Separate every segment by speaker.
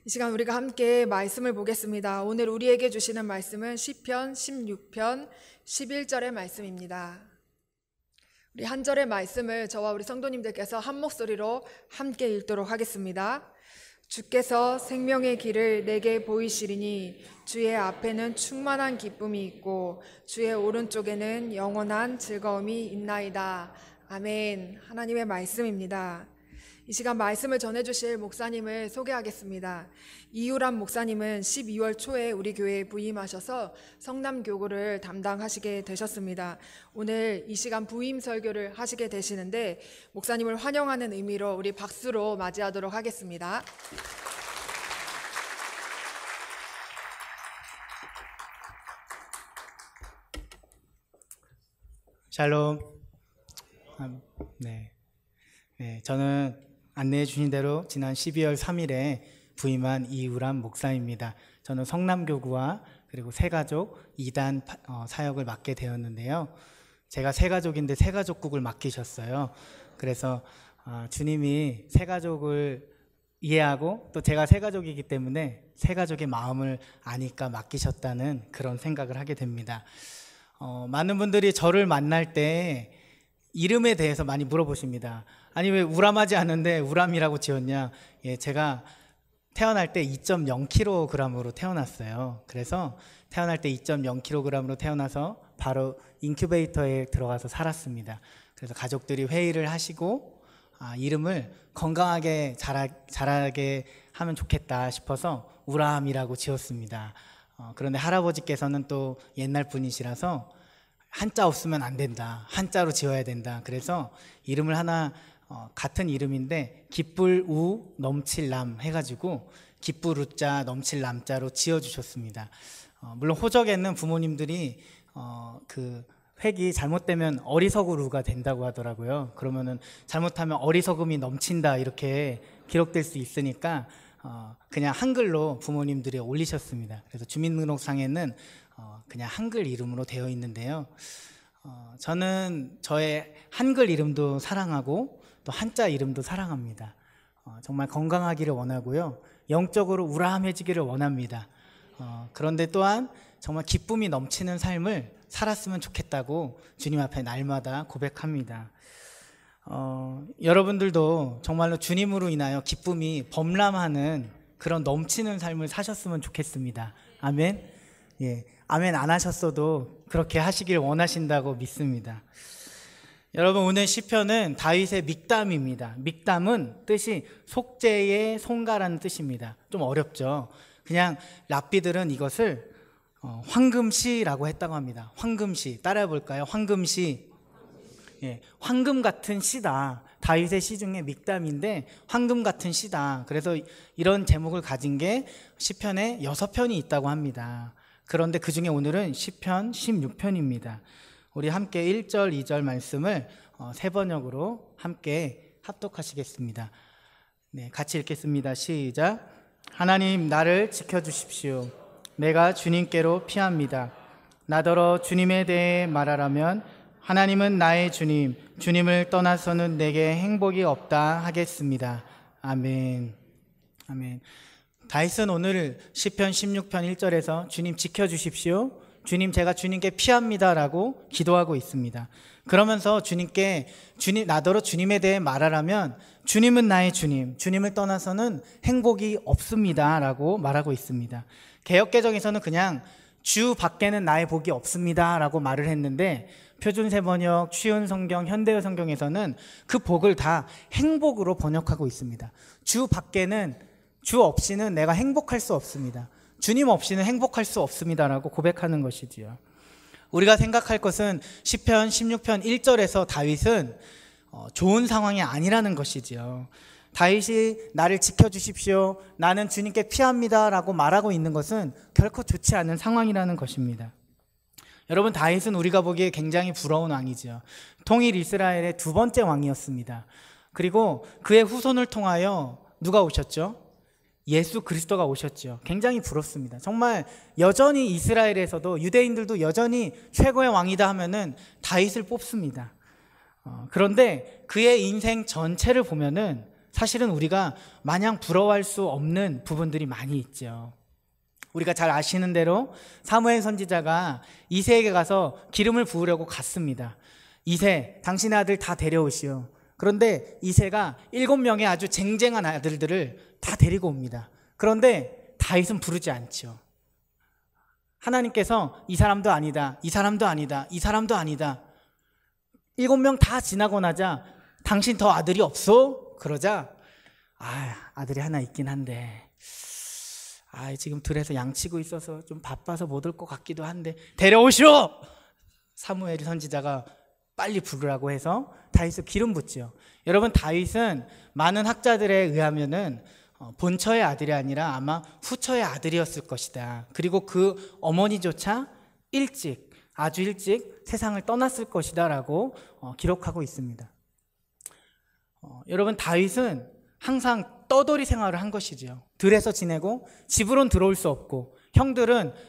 Speaker 1: 이 시간 우리가 함께 말씀을 보겠습니다. 오늘 우리에게 주시는 말씀은 시편 16편 11절의 말씀입니다. 우리 한 절의 말씀을 저와 우리 성도님들께서 한 목소리로 함께 읽도록 하겠습니다. 주께서 생명의 길을 내게 보이시리니 주의 앞에는 충만한 기쁨이 있고 주의 오른쪽에는 영원한 즐거움이 있나이다. 아멘. 하나님의 말씀입니다. 이 시간 말씀을 전해주실 목사님을 소개하겠습니다. 이유람 목사님은 12월 초에 우리 교회에 부임하셔서 성남교구를 담당하시게 되셨습니다. 오늘 이 시간 부임 설교를 하시게 되시는데 목사님을 환영하는 의미로 우리 박수로 맞이하도록 하겠습니다.
Speaker 2: 샬롬. 저는 안내해 주신 대로 지난 12월 3일에 부임한 이유람 목사입니다. 저는 성남교구와 그리고 새가족 2단 사역을 맡게 되었는데요. 제가 새가족인데 새가족국을 맡기셨어요. 그래서 주님이 새가족을 이해하고 또 제가 새가족이기 때문에 새가족의 마음을 아니까 맡기셨다는 그런 생각을 하게 됩니다. 많은 분들이 저를 만날 때 이름에 대해서 많이 물어보십니다. 아니 왜 우람하지 않은데 우람이라고 지었냐? 제가 태어날 때 2.0kg으로 태어났어요. 그래서 태어날 때 2.0kg으로 태어나서 바로 인큐베이터에 들어가서 살았습니다. 그래서 가족들이 회의를 하시고 이름을 건강하게 자라게 하면 좋겠다 싶어서 우람이라고 지었습니다. 그런데 할아버지께서는 또 옛날 분이시라서 한자 없으면 안 된다, 한자로 지어야 된다. 그래서 이름을 하나 같은 이름인데 기쁠우 넘칠남 해가지고 기쁠우자 넘칠남자로 지어주셨습니다. 물론 호적에는 부모님들이 그 획이 잘못되면 어리석으루가 된다고 하더라고요. 그러면은 잘못하면 어리석음이 넘친다 이렇게 기록될 수 있으니까 그냥 한글로 부모님들이 올리셨습니다. 그래서 주민등록상에는 그냥 한글 이름으로 되어 있는데요. 저는 저의 한글 이름도 사랑하고 또 한자 이름도 사랑합니다. 정말 건강하기를 원하고요. 영적으로 우람해지기를 원합니다. 그런데 또한 정말 기쁨이 넘치는 삶을 살았으면 좋겠다고 주님 앞에 날마다 고백합니다. 여러분들도 정말로 주님으로 인하여 기쁨이 범람하는 그런 넘치는 삶을 사셨으면 좋겠습니다. 아멘. 아멘 안 하셨어도 그렇게 하시길 원하신다고 믿습니다. 여러분, 오늘 시편은 다윗의 믹담입니다. 믹담은 뜻이 속죄의 송가라는 뜻입니다. 좀 어렵죠. 그냥 랍비들은 이것을 황금시라고 했다고 합니다. 황금시 따라해 볼까요? 황금시. 황금 같은 시다. 다윗의 시 중에 믹담인데 황금 같은 시다. 그래서 이런 제목을 가진 게 시편에 6편이 있다고 합니다. 그런데 그 중에 오늘은 시편 16편입니다. 우리 함께 1절, 2절 말씀을 세 번역으로 함께 합독하시겠습니다. 같이 읽겠습니다. 시작. 하나님, 나를 지켜주십시오. 내가 주님께로 피합니다. 나더러 주님에 대해 말하라면 하나님은 나의 주님, 주님을 떠나서는 내게 행복이 없다 하겠습니다. 아멘. 아멘. 다윗은 오늘 시편 16편 1절에서 주님 지켜주십시오, 주님 제가 주님께 피합니다 라고 기도하고 있습니다. 그러면서 주님께 나더러 주님에 대해 말하라면 주님은 나의 주님, 주님을 떠나서는 행복이 없습니다 라고 말하고 있습니다. 개역개정에서는 그냥 주 밖에는 나의 복이 없습니다 라고 말을 했는데 표준세번역, 취운성경, 현대어 성경에서는 그 복을 다 행복으로 번역하고 있습니다. 주 밖에는, 주 없이는 내가 행복할 수 없습니다. 주님 없이는 행복할 수 없습니다라고 고백하는 것이지요. 우리가 생각할 것은 시편 16편 1절에서 다윗은 좋은 상황이 아니라는 것이지요. 다윗이 나를 지켜주십시오, 나는 주님께 피합니다 라고 말하고 있는 것은 결코 좋지 않은 상황이라는 것입니다. 여러분, 다윗은 우리가 보기에 굉장히 부러운 왕이지요. 통일 이스라엘의 두 번째 왕이었습니다. 그리고 그의 후손을 통하여 누가 오셨죠? 예수 그리스도가 오셨죠. 굉장히 부럽습니다. 정말 여전히 이스라엘에서도 유대인들도 여전히 최고의 왕이다 하면은 다윗을 뽑습니다. 그런데 그의 인생 전체를 보면은 사실은 우리가 마냥 부러워할 수 없는 부분들이 많이 있죠. 우리가 잘 아시는 대로 사무엘 선지자가 이새에게 가서 기름을 부으려고 갔습니다. 이새, 당신의 아들 다 데려오시오. 그런데 이새가 7명의 아주 쟁쟁한 아들들을 다 데리고 옵니다. 그런데 다윗은 부르지 않죠. 하나님께서 이 사람도 아니다, 이 사람도 아니다, 이 사람도 아니다. 7명 다 지나고 나자 당신 더 아들이 없어? 그러자 아들이 하나 있긴 한데 지금 들에서 양치고 있어서 좀 바빠서 못 올 것 같기도 한데 데려오시오! 사무엘 선지자가 빨리 부르라고 해서 다윗을 기름 붓죠. 여러분, 다윗은 많은 학자들에 의하면은 본처의 아들이 아니라 아마 후처의 아들이었을 것이다. 그리고 그 어머니조차 아주 일찍 세상을 떠났을 것이다 라고 기록하고 있습니다. 여러분, 다윗은 항상 떠돌이 생활을 한 것이지요. 들에서 지내고 집으로는 들어올 수 없고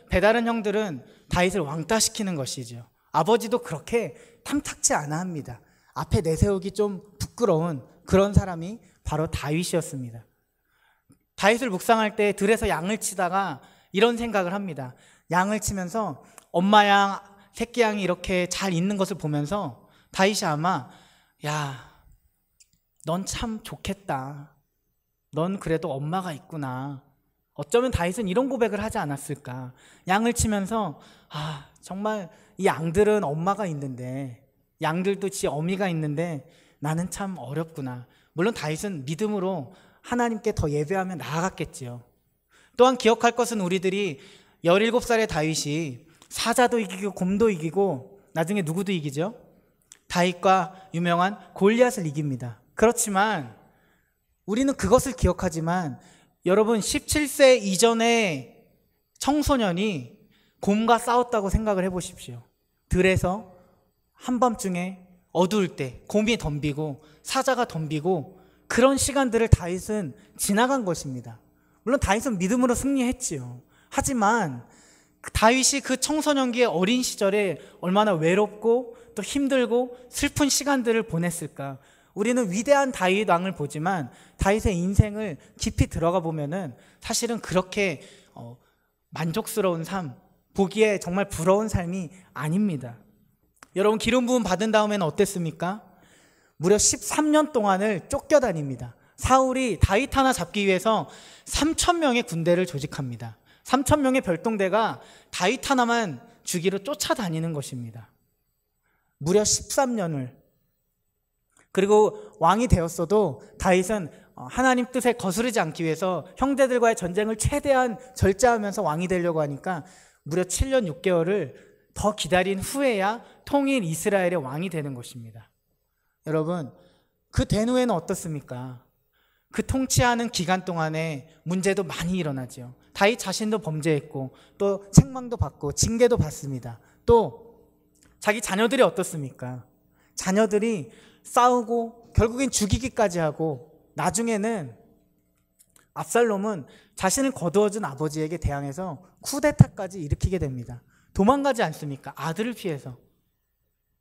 Speaker 2: 배다른 형들은 다윗을 왕따시키는 것이지요. 아버지도 그렇게 탐탁치 않아 합니다. 앞에 내세우기 좀 부끄러운 그런 사람이 바로 다윗이었습니다. 다윗을 묵상할 때 들에서 양을 치다가 이런 생각을 합니다. 양을 치면서 엄마 양, 새끼 양이 이렇게 잘 있는 것을 보면서 다윗이 아마 넌 참 좋겠다. 넌 그래도 엄마가 있구나. 어쩌면 다윗은 이런 고백을 하지 않았을까. 양을 치면서 정말 이 양들은 엄마가 있는데, 양들도 지 어미가 있는데 나는 참 어렵구나. 물론 다윗은 믿음으로 하나님께 더 예배하며 나아갔겠지요. 또한 기억할 것은 우리들이 17살의 다윗이 사자도 이기고 곰도 이기고 나중에 누구도 이기죠? 다윗과 유명한 골리앗을 이깁니다. 그렇지만 우리는 그것을 기억하지만 여러분, 17세 이전의 청소년이 곰과 싸웠다고 생각을 해보십시오. 들에서 한밤중에 어두울 때 곰이 덤비고 사자가 덤비고 그런 시간들을 다윗은 지나간 것입니다. 물론 다윗은 믿음으로 승리했지요. 하지만 다윗이 그 청소년기의 어린 시절에 얼마나 외롭고 또 힘들고 슬픈 시간들을 보냈을까. 우리는 위대한 다윗 왕을 보지만 다윗의 인생을 깊이 들어가 보면은 사실은 그렇게 만족스러운 삶, 보기에 정말 부러운 삶이 아닙니다. 여러분, 기름 부음 받은 다음에는 어땠습니까? 무려 13년 동안을 쫓겨다닙니다. 사울이 다윗 하나 잡기 위해서 3,000명의 군대를 조직합니다. 3,000명의 별동대가 다윗 하나만 죽이러 쫓아다니는 것입니다. 무려 13년을. 그리고 왕이 되었어도 다윗은 하나님 뜻에 거스르지 않기 위해서 형제들과의 전쟁을 최대한 절제하면서 왕이 되려고 하니까 무려 7년 6개월을 더 기다린 후에야 통일 이스라엘의 왕이 되는 것입니다. 여러분, 그 된 후에는 어떻습니까? 그 통치하는 기간 동안에 문제도 많이 일어나죠. 다윗 자신도 범죄했고 또 책망도 받고 징계도 받습니다. 또 자기 자녀들이 어떻습니까? 자녀들이 싸우고 결국엔 죽이기까지 하고 나중에는 압살롬은 자신을 거두어준 아버지에게 대항해서 쿠데타까지 일으키게 됩니다. 도망가지 않습니까? 아들을 피해서.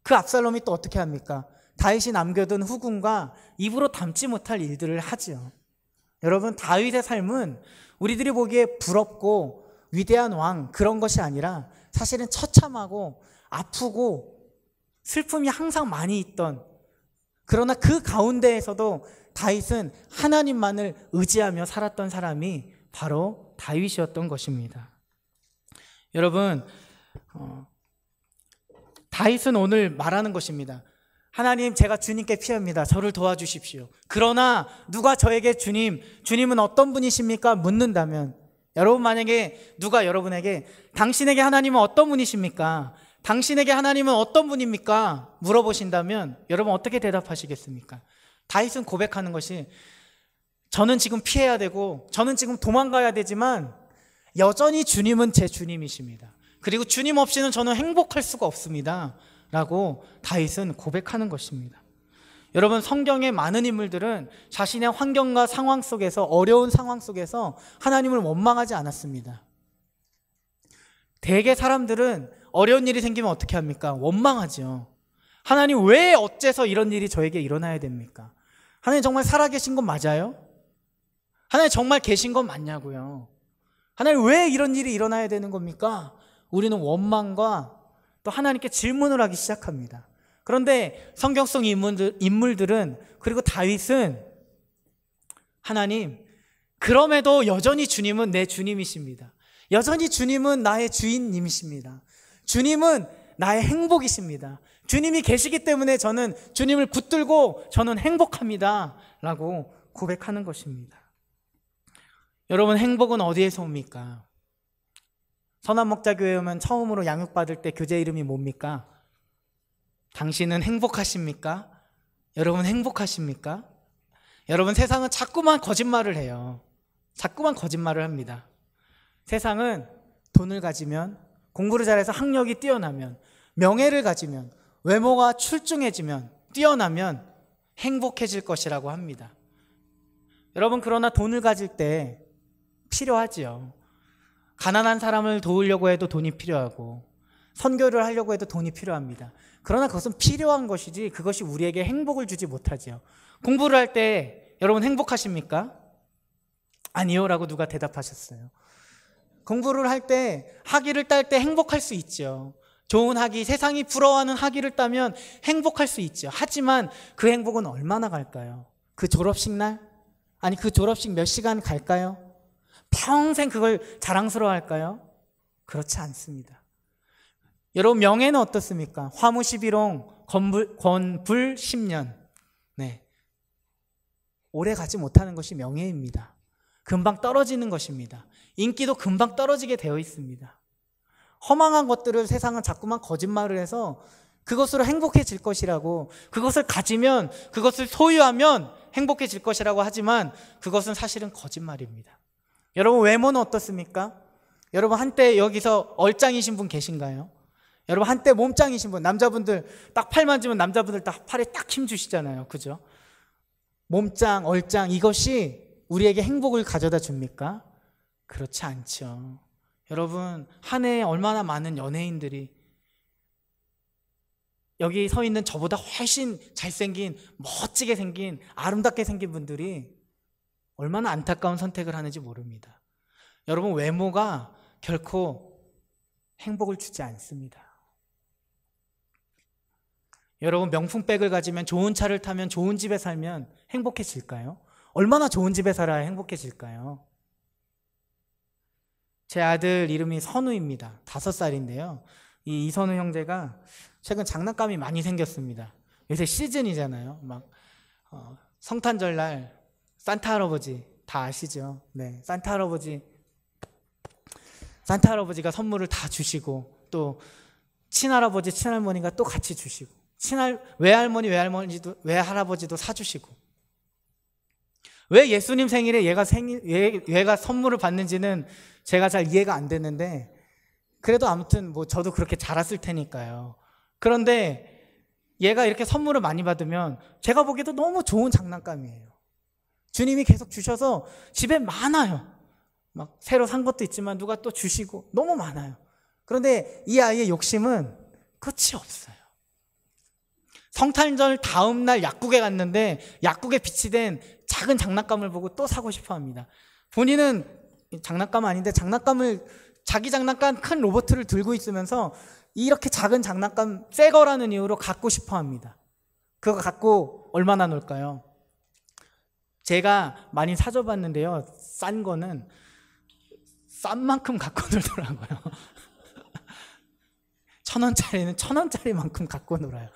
Speaker 2: 그 압살롬이 또 어떻게 합니까? 다윗이 남겨둔 후궁과 입으로 담지 못할 일들을 하지요. 여러분, 다윗의 삶은 우리들이 보기에 부럽고 위대한 왕 그런 것이 아니라 사실은 처참하고 아프고 슬픔이 항상 많이 있던, 그러나 그 가운데에서도 다윗은 하나님만을 의지하며 살았던 사람이 바로 다윗이었던 것입니다. 여러분, 다윗은 오늘 말하는 것입니다. 하나님, 제가 주님께 피합니다. 저를 도와주십시오. 그러나 누가 저에게 주님은 어떤 분이십니까? 묻는다면, 여러분, 만약에 누가 여러분에게 당신에게 하나님은 어떤 분이십니까? 당신에게 하나님은 어떤 분입니까? 물어보신다면 여러분 어떻게 대답하시겠습니까? 다윗은 고백하는 것이, 저는 지금 피해야 되고 저는 지금 도망가야 되지만 여전히 주님은 제 주님이십니다. 그리고 주님 없이는 저는 행복할 수가 없습니다 라고 다윗은 고백하는 것입니다. 여러분, 성경의 많은 인물들은 자신의 환경과 상황 속에서, 어려운 상황 속에서 하나님을 원망하지 않았습니다. 대개 사람들은 어려운 일이 생기면 어떻게 합니까? 원망하죠. 하나님, 왜 어째서 이런 일이 저에게 일어나야 됩니까? 하나님 정말 살아계신 건 맞아요? 하나님 정말 계신 건 맞냐고요? 하나님 왜 이런 일이 일어나야 되는 겁니까? 우리는 원망과 또 하나님께 질문을 하기 시작합니다. 그런데 성경 속 인물들은, 그리고 다윗은 하나님, 그럼에도 여전히 주님은 내 주님이십니다. 여전히 주님은 나의 주인님이십니다. 주님은 나의 행복이십니다. 주님이 계시기 때문에 저는 주님을 붙들고 저는 행복합니다 라고 고백하는 것입니다. 여러분, 행복은 어디에서 옵니까? 선한목자교회 오면 처음으로 양육받을 때 교재 이름이 뭡니까? 당신은 행복하십니까? 여러분 행복하십니까? 여러분, 세상은 자꾸만 거짓말을 해요. 자꾸만 거짓말을 합니다. 세상은 돈을 가지면, 공부를 잘해서 학력이 뛰어나면, 명예를 가지면, 외모가 출중해지면, 뛰어나면 행복해질 것이라고 합니다. 여러분, 그러나 돈을 가질 때 필요하지요. 가난한 사람을 도우려고 해도 돈이 필요하고, 선교를 하려고 해도 돈이 필요합니다. 그러나 그것은 필요한 것이지 그것이 우리에게 행복을 주지 못하지요. 공부를 할 때 여러분 행복하십니까? 아니요 라고 누가 대답하셨어요. 공부를 할 때, 학위를 딸 때 행복할 수 있죠. 좋은 학위, 세상이 부러워하는 학위를 따면 행복할 수 있죠. 하지만 그 행복은 얼마나 갈까요? 그 졸업식 날? 아니, 그 졸업식 몇 시간 갈까요? 평생 그걸 자랑스러워할까요? 그렇지 않습니다. 여러분, 명예는 어떻습니까? 화무 11홍, 권불 10년. 네. 오래 가지 못하는 것이 명예입니다. 금방 떨어지는 것입니다. 인기도 금방 떨어지게 되어 있습니다. 허망한 것들을 세상은 자꾸만 거짓말을 해서 그것으로 행복해질 것이라고, 그것을 가지면, 그것을 소유하면 행복해질 것이라고 하지만 그것은 사실은 거짓말입니다. 여러분, 외모는 어떻습니까? 여러분, 한때 여기서 얼짱이신 분 계신가요? 여러분, 한때 몸짱이신 분, 남자분들 딱 팔 만지면 남자분들 딱 팔에 딱 힘 주시잖아요. 그죠? 몸짱, 얼짱, 이것이 우리에게 행복을 가져다 줍니까? 그렇지 않죠. 여러분, 한 해에 얼마나 많은 연예인들이, 여기 서 있는 저보다 훨씬 잘생긴, 멋지게 생긴, 아름답게 생긴 분들이 얼마나 안타까운 선택을 하는지 모릅니다. 여러분, 외모가 결코 행복을 주지 않습니다. 여러분, 명품백을 가지면, 좋은 차를 타면, 좋은 집에 살면 행복해질까요? 얼마나 좋은 집에 살아야 행복해질까요? 제 아들 이름이 선우입니다. 5살인데요. 이 이선우 형제가 최근 장난감이 많이 생겼습니다. 요새 시즌이잖아요. 막 성탄절날 산타 할아버지 다 아시죠? 네, 산타 할아버지가 선물을 다 주시고, 또 친할아버지, 친할머니가 또 같이 주시고, 외할아버지도 사주시고. 왜 예수님 생일에 얘가 선물을 받는지는 제가 잘 이해가 안 되는데, 그래도 아무튼 뭐 저도 그렇게 자랐을 테니까요. 그런데 얘가 이렇게 선물을 많이 받으면 제가 보기에도 너무 좋은 장난감이에요. 주님이 계속 주셔서 집에 많아요. 막 새로 산 것도 있지만 누가 또 주시고 너무 많아요. 그런데 이 아이의 욕심은 끝이 없어요. 성탄절 다음 날 약국에 갔는데 약국에 비치된 작은 장난감을 보고 또 사고 싶어 합니다. 본인은 장난감 아닌데 자기 장난감 큰 로봇을 들고 있으면서 이렇게 작은 장난감 새 거라는 이유로 갖고 싶어 합니다. 그거 갖고 얼마나 놀까요? 제가 많이 사줘봤는데요, 싼 거는 싼 만큼 갖고 놀더라고요. 1,000원짜리는 1,000원짜리만큼 갖고 놀아요.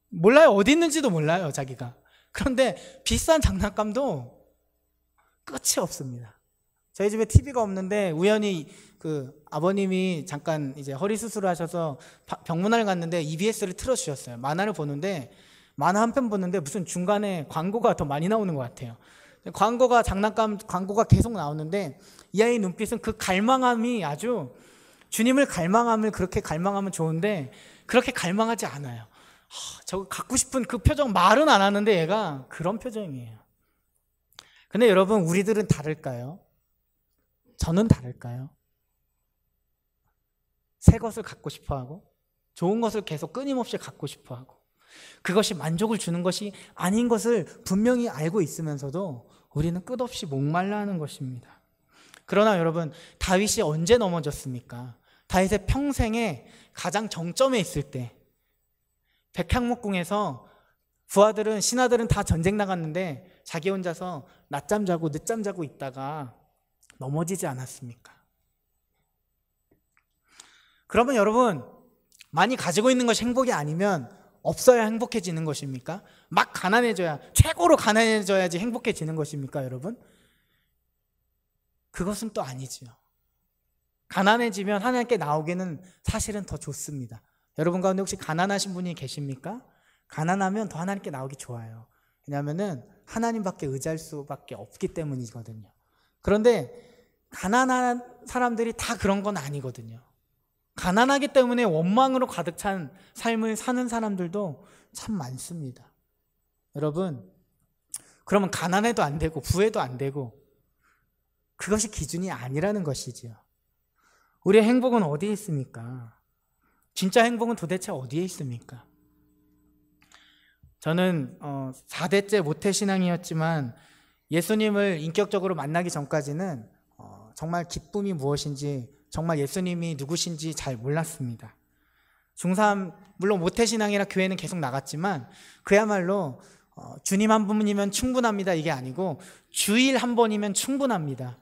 Speaker 2: 몰라요. 어디 있는지도 몰라요, 자기가. 그런데 비싼 장난감도 끝이 없습니다. 저희 집에 TV가 없는데 우연히 그 아버님이 잠깐 이제 허리 수술을 하셔서 병문안을 갔는데 EBS를 틀어주셨어요. 만화를 보는데, 만화 한 편 보는데 무슨 중간에 광고가 더 많이 나오는 것 같아요. 장난감 광고가 계속 나오는데, 이 아이의 눈빛은 그 갈망함이 아주, 주님을 그렇게 갈망하면 좋은데 그렇게 갈망하지 않아요. 저거 갖고 싶은 그 표정, 말은 안 하는데 얘가 그런 표정이에요. 근데 여러분, 우리들은 다를까요? 저는 다를까요? 새 것을 갖고 싶어하고, 좋은 것을 계속 끊임없이 갖고 싶어하고, 그것이 만족을 주는 것이 아닌 것을 분명히 알고 있으면서도 우리는 끝없이 목말라 하는 것입니다. 그러나 여러분, 다윗이 언제 넘어졌습니까? 다윗의 평생에 가장 정점에 있을 때, 백향목궁에서 부하들은, 신하들은 다 전쟁 나갔는데 자기 혼자서 낮잠 자고 늦잠 자고 있다가 넘어지지 않았습니까? 그러면 여러분, 많이 가지고 있는 것이 행복이 아니면 없어야 행복해지는 것입니까? 막 가난해져야, 최고로 가난해져야지 행복해지는 것입니까, 여러분? 그것은 또 아니지요. 가난해지면 하나님께 나오기는 사실은 더 좋습니다. 여러분 가운데 혹시 가난하신 분이 계십니까? 가난하면 더 하나님께 나오기 좋아요. 왜냐하면 하나님밖에 의지할 수밖에 없기 때문이거든요. 그런데 가난한 사람들이 다 그런 건 아니거든요. 가난하기 때문에 원망으로 가득 찬 삶을 사는 사람들도 참 많습니다. 여러분, 그러면 가난해도 안 되고 부해도 안 되고 그것이 기준이 아니라는 것이지요. 우리의 행복은 어디에 있습니까? 진짜 행복은 도대체 어디에 있습니까? 저는 4대째 모태신앙이었지만 예수님을 인격적으로 만나기 전까지는 정말 기쁨이 무엇인지, 정말 예수님이 누구신지 잘 몰랐습니다. 중3, 물론 모태신앙이라 교회는 계속 나갔지만 그야말로 주님 한 분이면 충분합니다 이게 아니고 주일 한 번이면 충분합니다.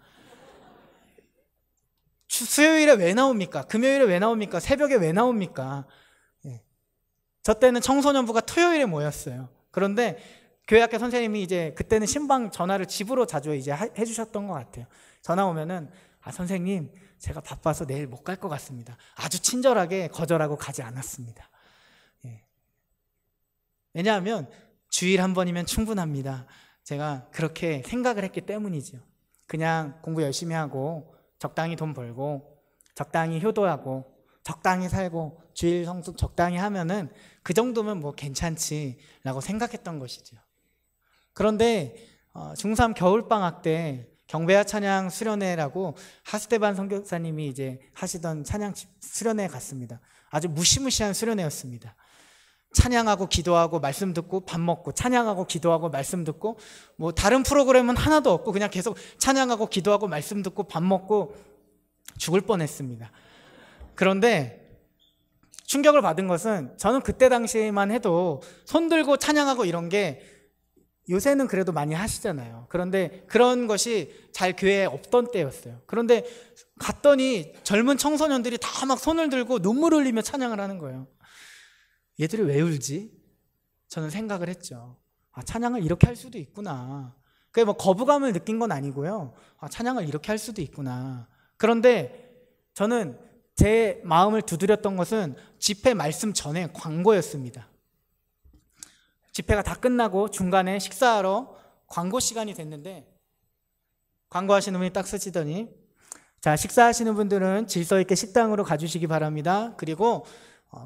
Speaker 2: 수요일에 왜 나옵니까? 금요일에 왜 나옵니까? 새벽에 왜 나옵니까? 저 때는 청소년부가 토요일에 모였어요. 그런데 교회 학교 선생님이 이제 그때는 신방 전화를 집으로 자주 이제 해주셨던 것 같아요. 전화 오면은 선생님 제가 바빠서 내일 못 갈 것 같습니다. 아주 친절하게 거절하고 가지 않았습니다. 왜냐하면 주일 한 번이면 충분합니다. 제가 그렇게 생각을 했기 때문이죠. 그냥 공부 열심히 하고 적당히 돈 벌고 적당히 효도하고 적당히 살고 주일 성숙 적당히 하면은 그 정도면 뭐 괜찮지라고 생각했던 것이죠. 그런데 중3 겨울방학 때 경배와 찬양 수련회라고 하스테반 선교사님이 이제 하시던 찬양 수련회에 갔습니다. 아주 무시무시한 수련회였습니다. 찬양하고 기도하고 말씀 듣고 밥 먹고 찬양하고 기도하고 말씀 듣고 뭐 다른 프로그램은 하나도 없고 그냥 계속 찬양하고 기도하고 말씀 듣고 밥 먹고 죽을 뻔했습니다. 그런데 충격을 받은 것은 저는 그때 당시에만 해도 손 들고 찬양하고 이런 게 요새는 그래도 많이 하시잖아요. 그런데 그런 것이 잘 교회에 없던 때였어요. 그런데 갔더니 젊은 청소년들이 다 막 손을 들고 눈물을 흘리며 찬양을 하는 거예요. 얘들이 왜 울지? 저는 생각을 했죠. 찬양을 이렇게 할 수도 있구나. 그게 뭐 거부감을 느낀 건 아니고요. 찬양을 이렇게 할 수도 있구나. 그런데 저는 제 마음을 두드렸던 것은 집회 말씀 전에 광고였습니다. 집회가 다 끝나고 중간에 식사하러 광고 시간이 됐는데 광고하시는 분이 딱 쓰시더니 자, 식사하시는 분들은 질서 있게 식당으로 가주시기 바랍니다. 그리고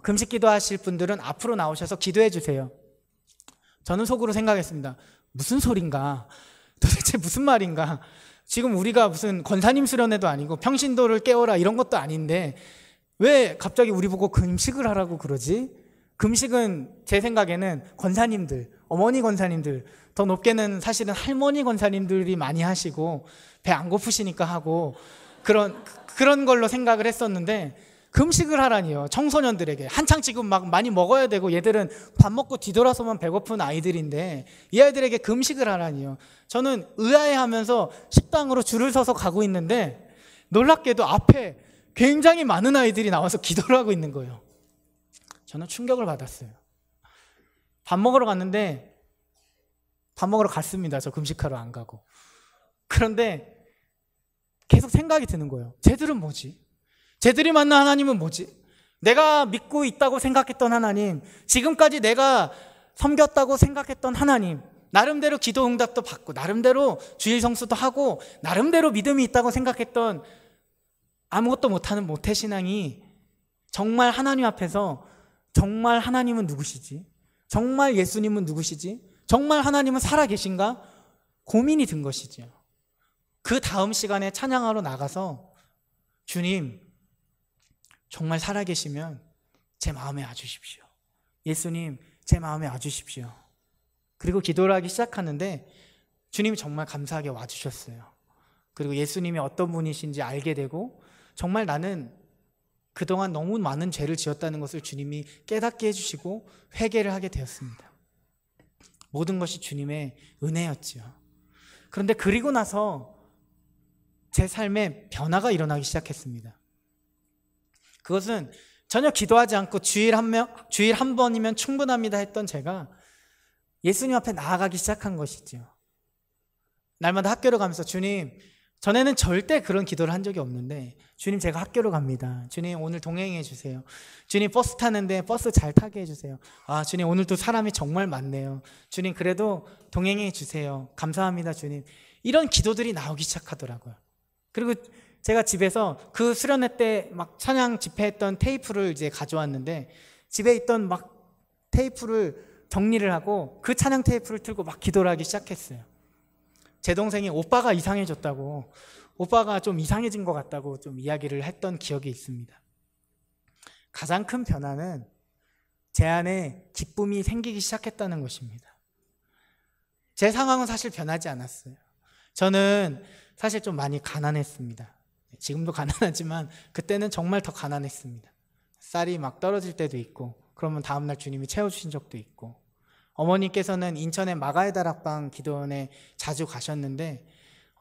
Speaker 2: 금식 기도하실 분들은 앞으로 나오셔서 기도해 주세요. 저는 속으로 생각했습니다. 무슨 소린가? 도대체 무슨 말인가? 지금 우리가 무슨 권사님 수련회도 아니고 평신도를 깨워라 이런 것도 아닌데 왜 갑자기 우리 보고 금식을 하라고 그러지? 금식은 제 생각에는 권사님들, 어머니 권사님들, 더 높게는 사실은 할머니 권사님들이 많이 하시고 배 안 고프시니까 하고 그런 걸로 생각을 했었는데 금식을 하라니요. 청소년들에게 한창 지금 막 많이 먹어야 되고 얘들은 밥 먹고 뒤돌아서만 배고픈 아이들인데 이 아이들에게 금식을 하라니요. 저는 의아해하면서 식당으로 줄을 서서 가고 있는데 놀랍게도 앞에 굉장히 많은 아이들이 나와서 기도를 하고 있는 거예요. 저는 충격을 받았어요. 밥 먹으러 갔는데 밥 먹으러 갔습니다. 저 금식하러 안 가고. 그런데 계속 생각이 드는 거예요. 쟤들은 뭐지? 쟤들이 만난 하나님은 뭐지? 내가 믿고 있다고 생각했던 하나님, 지금까지 내가 섬겼다고 생각했던 하나님, 나름대로 기도 응답도 받고 나름대로 주일 성수도 하고 나름대로 믿음이 있다고 생각했던 아무것도 못하는 모태신앙이 정말 하나님 앞에서 정말 하나님은 누구시지? 정말 예수님은 누구시지? 정말 하나님은 살아계신가? 고민이 든 것이죠. 그 다음 시간에 찬양하러 나가서 주님 정말 살아계시면 제 마음에 와주십시오. 예수님 제 마음에 와주십시오. 그리고 기도를 하기 시작하는데 주님이 정말 감사하게 와주셨어요. 그리고 예수님이 어떤 분이신지 알게 되고 정말 나는 그동안 너무 많은 죄를 지었다는 것을 주님이 깨닫게 해주시고 회개를 하게 되었습니다. 모든 것이 주님의 은혜였지요. 그런데 그리고 나서 제 삶에 변화가 일어나기 시작했습니다. 그것은 전혀 기도하지 않고 주일 한 번이면 충분합니다 했던 제가 예수님 앞에 나아가기 시작한 것이죠. 날마다 학교를 가면서 주님, 전에는 절대 그런 기도를 한 적이 없는데 주님, 제가 학교로 갑니다. 주님, 오늘 동행해 주세요. 주님, 버스 타는데 버스 잘 타게 해주세요. 아, 주님, 오늘도 사람이 정말 많네요. 주님, 그래도 동행해 주세요. 감사합니다, 주님. 이런 기도들이 나오기 시작하더라고요. 그리고 제가 집에서 그 수련회 때 막 찬양 집회했던 테이프를 이제 가져왔는데 집에 있던 막 테이프를 정리를 하고 그 찬양 테이프를 틀고 막 기도를 하기 시작했어요. 제 동생이 오빠가 이상해졌다고, 오빠가 좀 이상해진 것 같다고 좀 이야기를 했던 기억이 있습니다. 가장 큰 변화는 제 안에 기쁨이 생기기 시작했다는 것입니다. 제 상황은 사실 변하지 않았어요. 저는 사실 좀 많이 가난했습니다. 지금도 가난하지만 그때는 정말 더 가난했습니다. 쌀이 막 떨어질 때도 있고 그러면 다음날 주님이 채워주신 적도 있고, 어머니께서는 인천의 마가의 다락방 기도원에 자주 가셨는데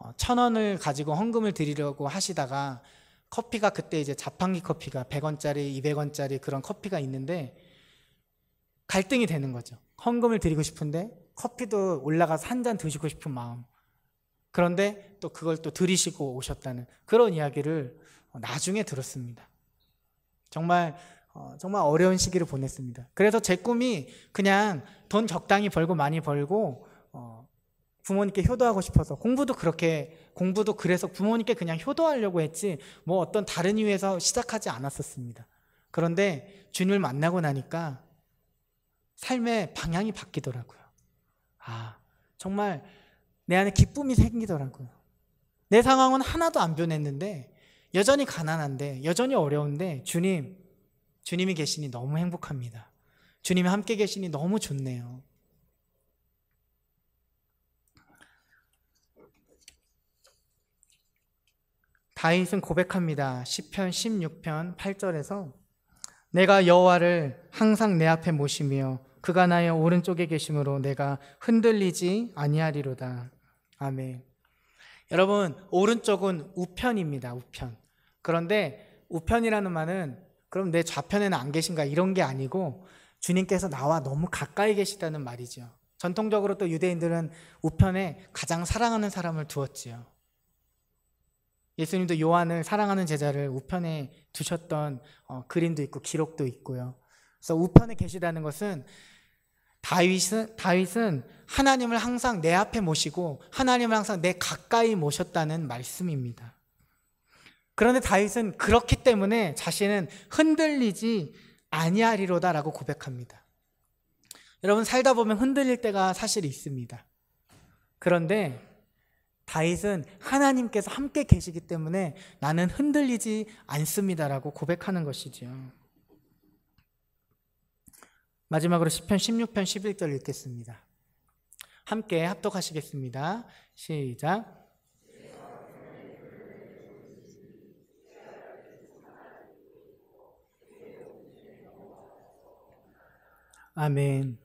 Speaker 2: 1,000원을 가지고 헌금을 드리려고 하시다가 커피가 그때 이제 자판기 커피가 100원짜리 200원짜리 그런 커피가 있는데 갈등이 되는 거죠. 헌금을 드리고 싶은데 커피도 올라가서 한 잔 드시고 싶은 마음, 그런데 또 그걸 또 들이시고 오셨다는 그런 이야기를 나중에 들었습니다. 정말 어려운 시기를 보냈습니다. 그래서 제 꿈이 그냥 돈 적당히 벌고 많이 벌고 부모님께 효도하고 싶어서 공부도 그래서 부모님께 그냥 효도하려고 했지 뭐 어떤 다른 이유에서 시작하지 않았었습니다. 그런데 주님을 만나고 나니까 삶의 방향이 바뀌더라고요. 아, 정말 내 안에 기쁨이 생기더라고요. 내 상황은 하나도 안 변했는데 여전히 가난한데 여전히 어려운데 주님이 계시니 너무 행복합니다. 주님이 함께 계시니 너무 좋네요. 다윗은 고백합니다. 시편 16편 8절에서 내가 여호와를 항상 내 앞에 모시며 그가 나의 오른쪽에 계심으로 내가 흔들리지 아니하리로다. 아멘. 여러분, 오른쪽은 우편입니다. 우편. 그런데 우편이라는 말은 그럼 내 좌편에는 안 계신가 이런 게 아니고 주님께서 나와 너무 가까이 계시다는 말이죠. 전통적으로 또 유대인들은 우편에 가장 사랑하는 사람을 두었지요. 예수님도 요한을 사랑하는 제자를 우편에 두셨던 그림도 있고 기록도 있고요. 그래서 우편에 계시다는 것은 다윗은 하나님을 항상 내 앞에 모시고 하나님을 항상 내 가까이 모셨다는 말씀입니다. 그런데 다윗은 그렇기 때문에 자신은 흔들리지 아니하리로다라고 고백합니다. 여러분, 살다 보면 흔들릴 때가 사실 있습니다. 그런데 다윗은 하나님께서 함께 계시기 때문에 나는 흔들리지 않습니다라고 고백하는 것이죠. 마지막으로 시편 16편 11절 읽겠습니다. 함께 합독하시겠습니다. 시작. 아멘.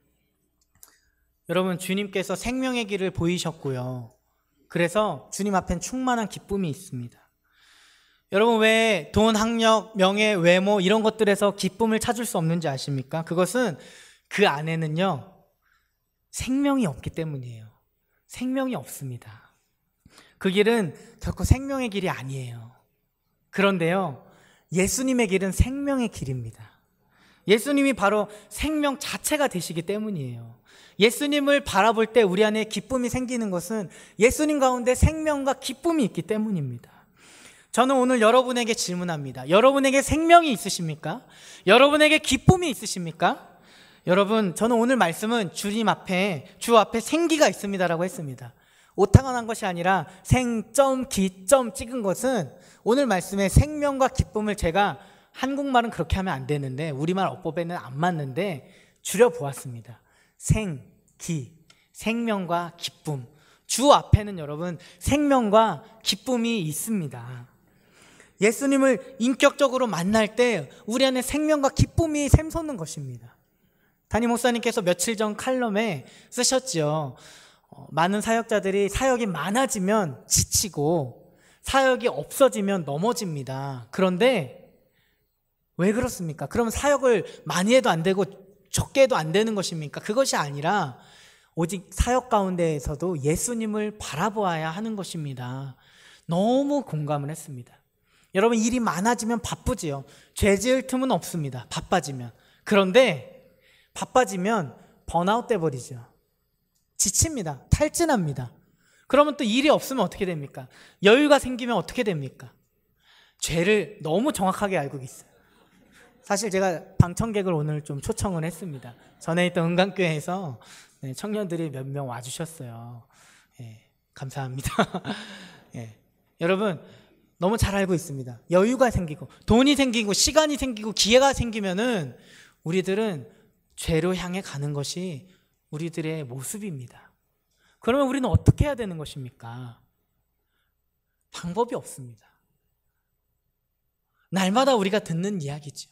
Speaker 2: 여러분, 주님께서 생명의 길을 보이셨고요. 그래서 주님 앞엔 충만한 기쁨이 있습니다. 여러분, 왜 돈, 학력, 명예, 외모 이런 것들에서 기쁨을 찾을 수 없는지 아십니까? 그것은 그 안에는요, 생명이 없기 때문이에요. 생명이 없습니다. 그 길은 결코 생명의 길이 아니에요. 그런데요, 예수님의 길은 생명의 길입니다. 예수님이 바로 생명 자체가 되시기 때문이에요. 예수님을 바라볼 때 우리 안에 기쁨이 생기는 것은 예수님 가운데 생명과 기쁨이 있기 때문입니다. 저는 오늘 여러분에게 질문합니다. 여러분에게 생명이 있으십니까? 여러분에게 기쁨이 있으십니까? 여러분, 저는 오늘 말씀은 주 앞에 생기가 있습니다라고 했습니다. 오타가 난 것이 아니라 생점 기점 찍은 것은 오늘 말씀에 생명과 기쁨을 제가 한국말은 그렇게 하면 안 되는데 우리말 어법에는 안 맞는데 줄여보았습니다. 생, 기, 생명과 기쁨. 주 앞에는 여러분 생명과 기쁨이 있습니다. 예수님을 인격적으로 만날 때 우리 안에 생명과 기쁨이 샘솟는 것입니다. 담임 목사님께서 며칠 전 칼럼에 쓰셨죠. 많은 사역자들이 사역이 많아지면 지치고 사역이 없어지면 넘어집니다. 그런데 왜 그렇습니까? 그럼 사역을 많이 해도 안 되고 적게 해도 안 되는 것입니까? 그것이 아니라 오직 사역 가운데에서도 예수님을 바라보아야 하는 것입니다. 너무 공감을 했습니다. 여러분, 일이 많아지면 바쁘지요. 죄 지을 틈은 없습니다. 바빠지면. 그런데 바빠지면 번아웃 돼버리죠. 지칩니다. 탈진합니다. 그러면 또 일이 없으면 어떻게 됩니까? 여유가 생기면 어떻게 됩니까? 죄를 너무 정확하게 알고 있어요. 사실 제가 방청객을 오늘 좀 초청을 했습니다. 전에 있던 은강교회에서 청년들이 몇 명 와주셨어요. 예, 감사합니다. 예, 여러분 너무 잘 알고 있습니다. 여유가 생기고 돈이 생기고 시간이 생기고 기회가 생기면은 우리들은 죄로 향해 가는 것이 우리들의 모습입니다. 그러면 우리는 어떻게 해야 되는 것입니까? 방법이 없습니다. 날마다 우리가 듣는 이야기죠.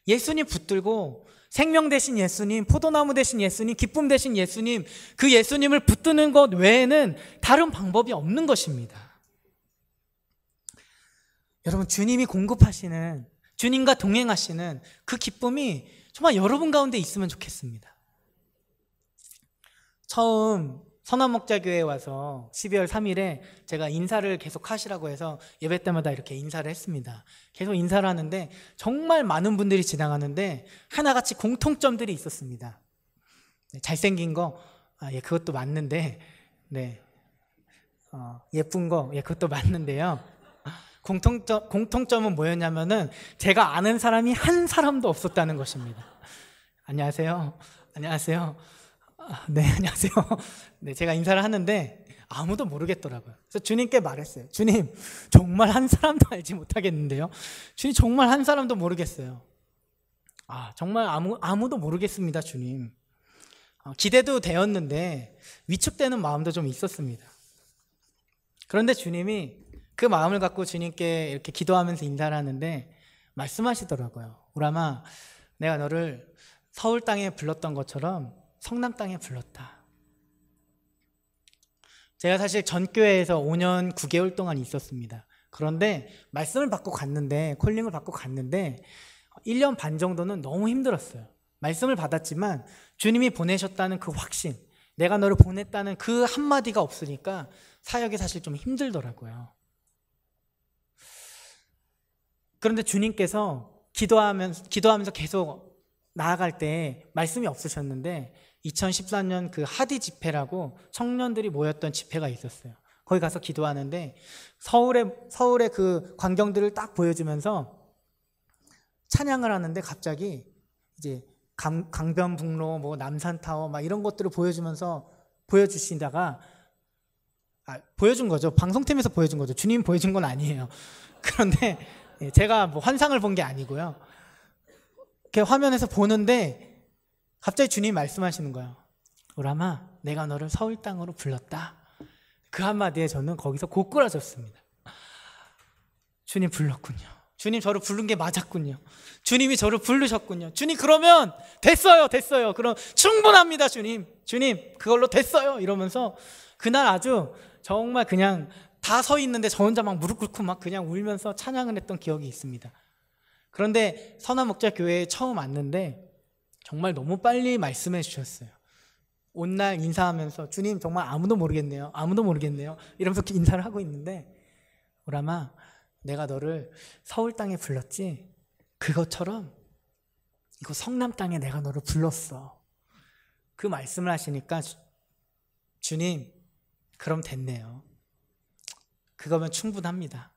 Speaker 2: 예수님 붙들고 생명 되신 예수님, 포도나무 되신 예수님, 기쁨 되신 예수님, 그 예수님을 붙드는 것 외에는 다른 방법이 없는 것입니다. 여러분, 주님이 공급하시는, 주님과 동행하시는 그 기쁨이 정말 여러분 가운데 있으면 좋겠습니다. 처음 선한목자교회에 와서 12월 3일에 제가 인사를 계속 하시라고 해서 예배 때마다 이렇게 인사를 했습니다. 계속 인사를 하는데 정말 많은 분들이 지나가는데 하나같이 공통점들이 있었습니다. 잘생긴 거, 예, 그것도 맞는데, 네, 예쁜 거, 예, 그것도 맞는데요. 공통점은 뭐였냐면은 제가 아는 사람이 한 사람도 없었다는 것입니다. 안녕하세요. 안녕하세요. 네, 안녕하세요. 네, 제가 인사를 하는데 아무도 모르겠더라고요. 그래서 주님께 말했어요. 주님, 정말 한 사람도 알지 못하겠는데요. 주님, 정말 한 사람도 모르겠어요. 정말 아무도 모르겠습니다, 주님. 기대도 되었는데 위축되는 마음도 좀 있었습니다. 그런데 주님이 그 마음을 갖고 주님께 이렇게 기도하면서 인사를 하는데 말씀하시더라고요. 우람아, 내가 너를 서울 땅에 불렀던 것처럼 성남 땅에 불렀다. 제가 사실 전교회에서 5년 9개월 동안 있었습니다. 그런데 말씀을 받고 갔는데, 콜링을 받고 갔는데 1년 반 정도는 너무 힘들었어요. 말씀을 받았지만 주님이 보내셨다는 그 확신, 내가 너를 보냈다는 그 한마디가 없으니까 사역이 사실 좀 힘들더라고요. 그런데 주님께서 기도하면서 계속 나아갈 때 말씀이 없으셨는데 2014년 그 하디 집회라고 청년들이 모였던 집회가 있었어요. 거기 가서 기도하는데 서울의 그 광경들을 딱 보여주면서 찬양을 하는데 갑자기 이제 강변북로, 뭐 남산타워 막 이런 것들을 보여주시다가 보여준 거죠. 방송팀에서 보여준 거죠. 주님 보여준 건 아니에요. 그런데 제가 뭐 환상을 본 게 아니고요. 이렇게 화면에서 보는데 갑자기 주님이 말씀하시는 거예요. 우람아, 내가 너를 서울 땅으로 불렀다. 그 한마디에 저는 거기서 고꾸라졌습니다. 주님 불렀군요. 주님 저를 부른 게 맞았군요. 주님이 저를 부르셨군요. 주님, 그러면 됐어요. 그럼 충분합니다. 주님 그걸로 됐어요. 이러면서 그날 아주 정말 그냥 다 서 있는데 저 혼자 막 무릎 꿇고 막 그냥 울면서 찬양을 했던 기억이 있습니다. 그런데 선한목자교회에 처음 왔는데 정말 너무 빨리 말씀해 주셨어요. 온 날 인사하면서 주님 정말 아무도 모르겠네요. 이러면서 인사를 하고 있는데 우람아, 내가 너를 서울 땅에 불렀지 그것처럼 이거 성남 땅에 내가 너를 불렀어. 그 말씀을 하시니까 주님, 그럼 됐네요. 그거면 충분합니다.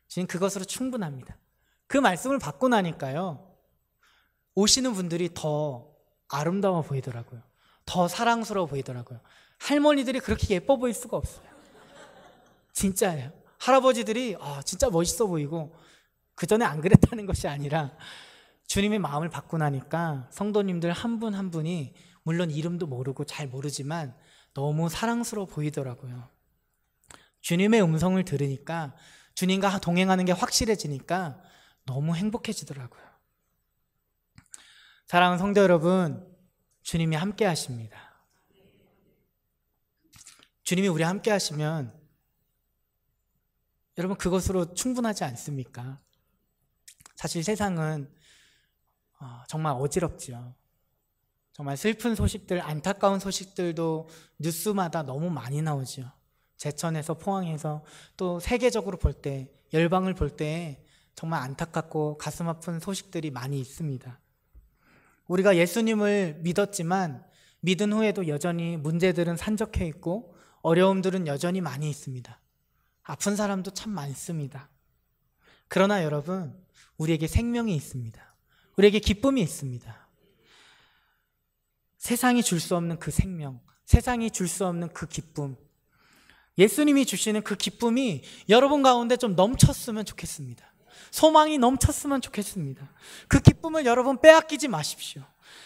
Speaker 2: 주님, 그것으로 충분합니다. 그 말씀을 받고 나니까요, 오시는 분들이 더 아름다워 보이더라고요. 더 사랑스러워 보이더라고요. 할머니들이 그렇게 예뻐 보일 수가 없어요. 진짜예요. 할아버지들이 진짜 멋있어 보이고, 그 전에 안 그랬다는 것이 아니라 주님의 마음을 받고 나니까 성도님들 한 분 한 분이 물론 이름도 모르고 잘 모르지만 너무 사랑스러워 보이더라고요. 주님의 음성을 들으니까, 주님과 동행하는 게 확실해지니까 너무 행복해지더라고요. 사랑하는 성도 여러분, 주님이 함께 하십니다. 주님이 우리 함께 하시면 여러분 그것으로 충분하지 않습니까? 사실 세상은 정말 어지럽지요. 정말 슬픈 소식들, 안타까운 소식들도 뉴스마다 너무 많이 나오지요. 제천에서, 포항에서, 또 세계적으로 볼 때, 열방을 볼 때 정말 안타깝고 가슴 아픈 소식들이 많이 있습니다. 우리가 예수님을 믿었지만 믿은 후에도 여전히 문제들은 산적해 있고 어려움들은 여전히 많이 있습니다. 아픈 사람도 참 많습니다. 그러나 여러분, 우리에게 생명이 있습니다. 우리에게 기쁨이 있습니다. 세상이 줄 수 없는 그 생명, 세상이 줄 수 없는 그 기쁨, 예수님이 주시는 그 기쁨이 여러분 가운데 좀 넘쳤으면 좋겠습니다. 소망이 넘쳤으면 좋겠습니다. 그 기쁨을 여러분 빼앗기지 마십시오.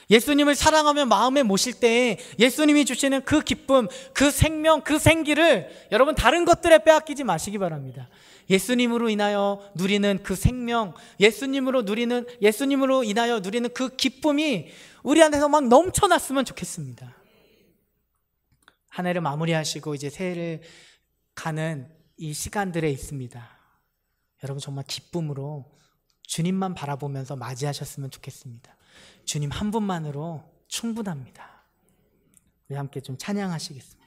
Speaker 2: 예수님을 사랑하며 마음에 모실 때에 예수님이 주시는 그 기쁨, 그 생명, 그 생기를 여러분 다른 것들에 빼앗기지 마시기 바랍니다. 예수님으로 인하여 누리는 그 생명, 예수님으로 인하여 누리는 그 기쁨이 우리 안에서 막 넘쳐났으면 좋겠습니다. 한 해를 마무리하시고 이제 새해를 가는 이 시간들에 있습니다. 여러분 정말 기쁨으로 주님만 바라보면서 맞이하셨으면 좋겠습니다. 주님 한 분만으로 충분합니다. 우리 함께 좀 찬양하시겠습니다.